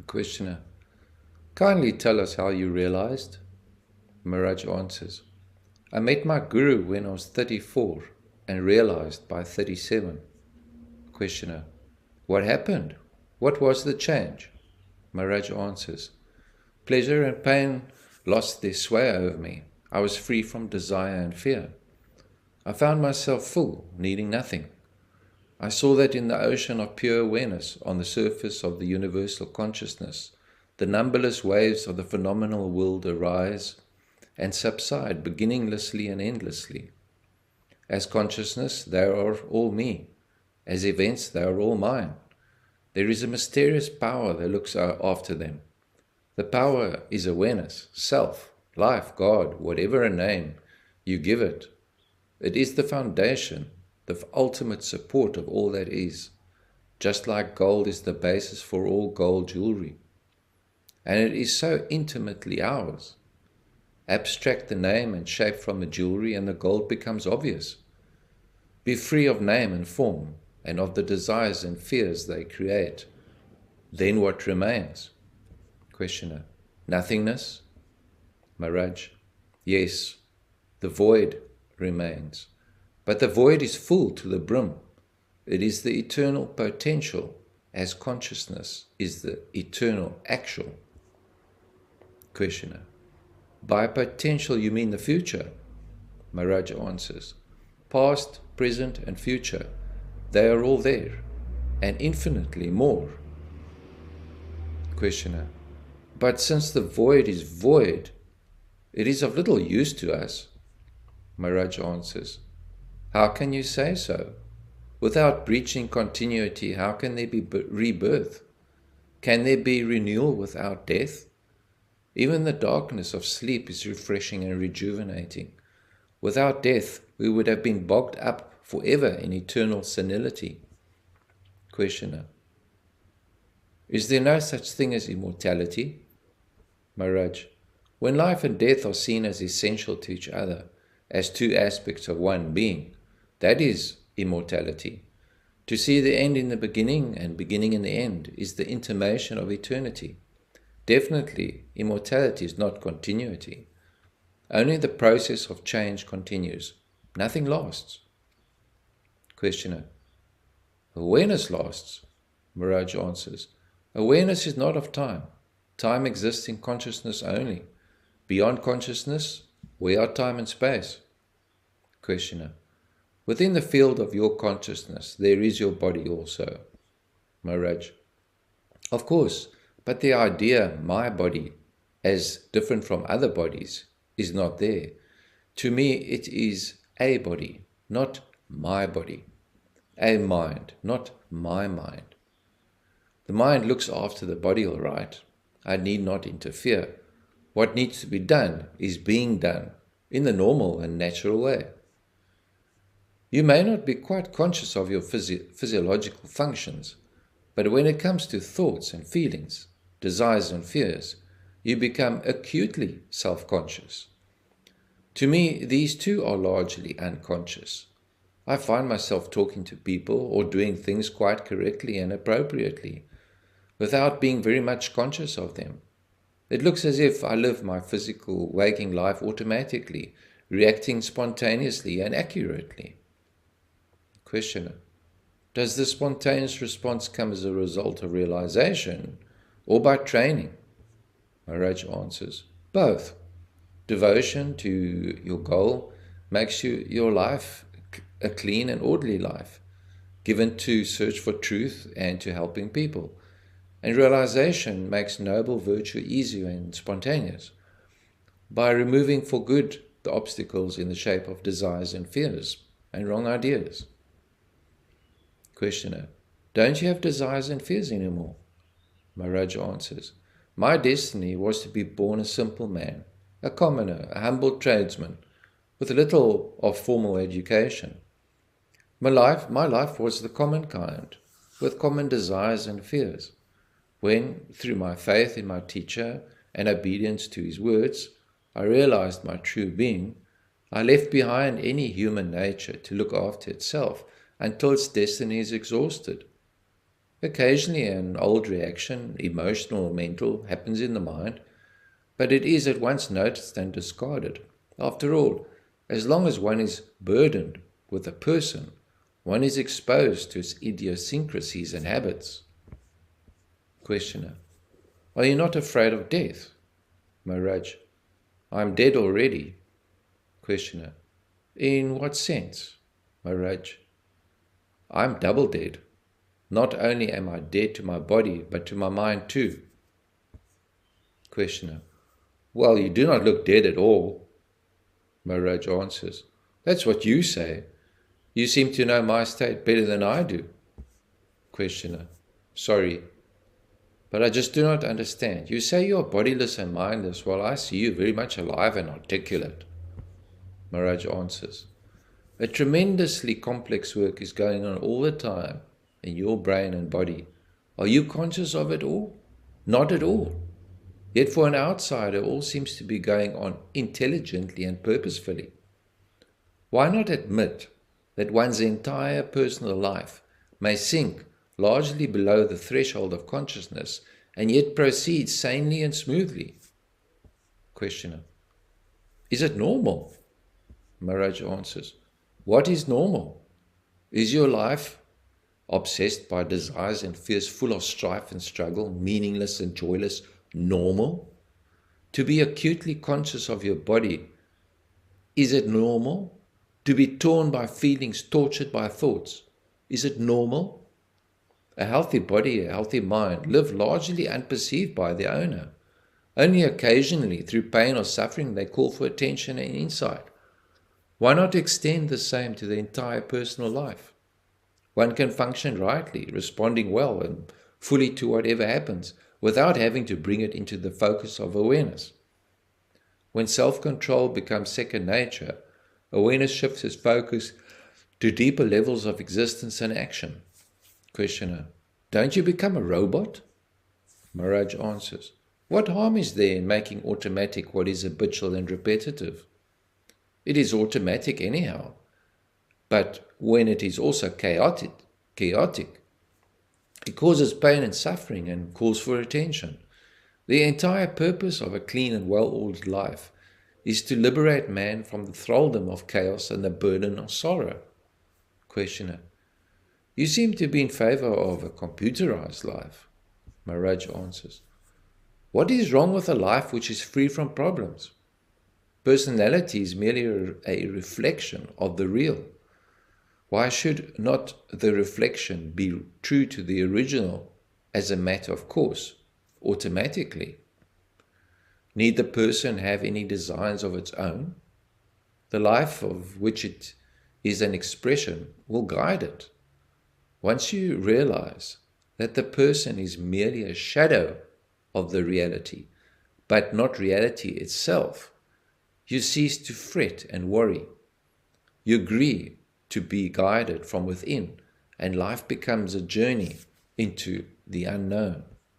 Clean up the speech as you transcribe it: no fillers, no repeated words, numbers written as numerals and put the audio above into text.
Questioner: kindly tell us how you realized. Maharaj answers: I met my Guru when I was 34 and realized by 37. Questioner: what happened? What was the change? Maharaj answers: pleasure and pain lost their sway over me. I was free from desire and fear. I found myself full, needing nothing. I saw that in the ocean of pure awareness on the surface of the universal consciousness, the numberless waves of the phenomenal world arise and subside beginninglessly and endlessly. As consciousness, they are all me. As events, they are all mine. There is a mysterious power that looks after them. The power is awareness, self, life, God, whatever a name you give it. It is the foundation, the ultimate support of all that is, just like gold is the basis for all gold jewelry. And it is so intimately ours. Abstract the name and shape from the jewelry and the gold becomes obvious. Be free of name and form and of the desires and fears they create. Then what remains? Questioner: nothingness? Maharaj: yes, the void remains. But the void is full to the brim. It is the eternal potential, as consciousness is the eternal actual. Questioner: by potential you mean the future? Maharaj answers: past, present and future, they are all there, and infinitely more. Questioner: but since the void is void, it is of little use to us. Maharaj answers: how can you say so? Without breaching continuity, how can there be rebirth? Can there be renewal without death? Even the darkness of sleep is refreshing and rejuvenating. Without death, we would have been bogged up forever in eternal senility. Questioner: is there no such thing as immortality? Maharaj: when life and death are seen as essential to each other, as two aspects of one being, that is immortality. To see the end in the beginning and beginning in the end is the intimation of eternity. Definitely, immortality is not continuity. Only the process of change continues. Nothing lasts. Questioner: awareness lasts. Maharaj answers: awareness is not of time. Time exists in consciousness only. Beyond consciousness, where are time and space? Questioner: within the field of your consciousness, there is your body also. Maharaj: of course, but the idea, my body, as different from other bodies, is not there. To me, it is a body, not my body. A mind, not my mind. The mind looks after the body all right. I need not interfere. What needs to be done is being done in the normal and natural way. You may not be quite conscious of your physiological functions, but when it comes to thoughts and feelings, desires and fears, you become acutely self-conscious. To me, these two are largely unconscious. I find myself talking to people or doing things quite correctly and appropriately, without being very much conscious of them. It looks as if I live my physical waking life automatically, reacting spontaneously and accurately. Questioner: does the spontaneous response come as a result of realization or by training? Maharaj answers: both. Devotion to your goal makes your life a clean and orderly life, given to search for truth and to helping people. And realization makes noble virtue easier and spontaneous, by removing for good the obstacles in the shape of desires and fears and wrong ideas. Questioner: don't you have desires and fears anymore? Maharaj answers: my destiny was to be born a simple man, a commoner, a humble tradesman, with little of formal education. My life was the common kind, with common desires and fears. When, through my faith in my teacher and obedience to his words, I realized my true being, I left behind any human nature to look after itself until its destiny is exhausted. Occasionally an old reaction, emotional or mental, happens in the mind, but it is at once noticed and discarded. After all, as long as one is burdened with a person, one is exposed to its idiosyncrasies and habits. Questioner: Are you not afraid of death? Maharaj: I am dead already. Questioner: In what sense? Maharaj: I am double dead. Not only am I dead to my body, but to my mind too. Questioner: Well, you do not look dead at all. Maharaj answers: That's what you say. You seem to know my state better than I do. Questioner: Sorry, but I just do not understand. You say you are bodiless and mindless, while I see you very much alive and articulate. Maharaj answers: A tremendously complex work is going on all the time in your brain and body. Are you conscious of it all? Not at all. Yet for an outsider, all seems to be going on intelligently and purposefully. Why not admit that one's entire personal life may sink largely below the threshold of consciousness and yet proceed sanely and smoothly? Questioner: Is it normal? Maharaj answers: What is normal? Is your life obsessed by desires and fears, full of strife and struggle, meaningless and joyless, normal? To be acutely conscious of your body, is it normal? To be torn by feelings, tortured by thoughts, is it normal? A healthy body, a healthy mind, live largely unperceived by their owner. Only occasionally, through pain or suffering, they call for attention and insight. Why not extend the same to the entire personal life? One can function rightly, responding well and fully to whatever happens, without having to bring it into the focus of awareness. When self-control becomes second nature, awareness shifts its focus to deeper levels of existence and action. Questioner: Don't you become a robot? Maharaj answers: What harm is there in making automatic what is habitual and repetitive? It is automatic anyhow, but when it is also chaotic, it causes pain and suffering and calls for attention. The entire purpose of a clean and well-ordered life is to liberate man from the thraldom of chaos and the burden of sorrow. Questioner: You seem to be in favor of a computerized life. Maharaj answers: What is wrong with a life which is free from problems? Personality is merely a reflection of the real. Why should not the reflection be true to the original as a matter of course, automatically? Need the person have any designs of its own? The life of which it is an expression will guide it. Once you realize that the person is merely a shadow of the reality, but not reality itself, you cease to fret and worry. You agree to be guided from within, and life becomes a journey into the unknown.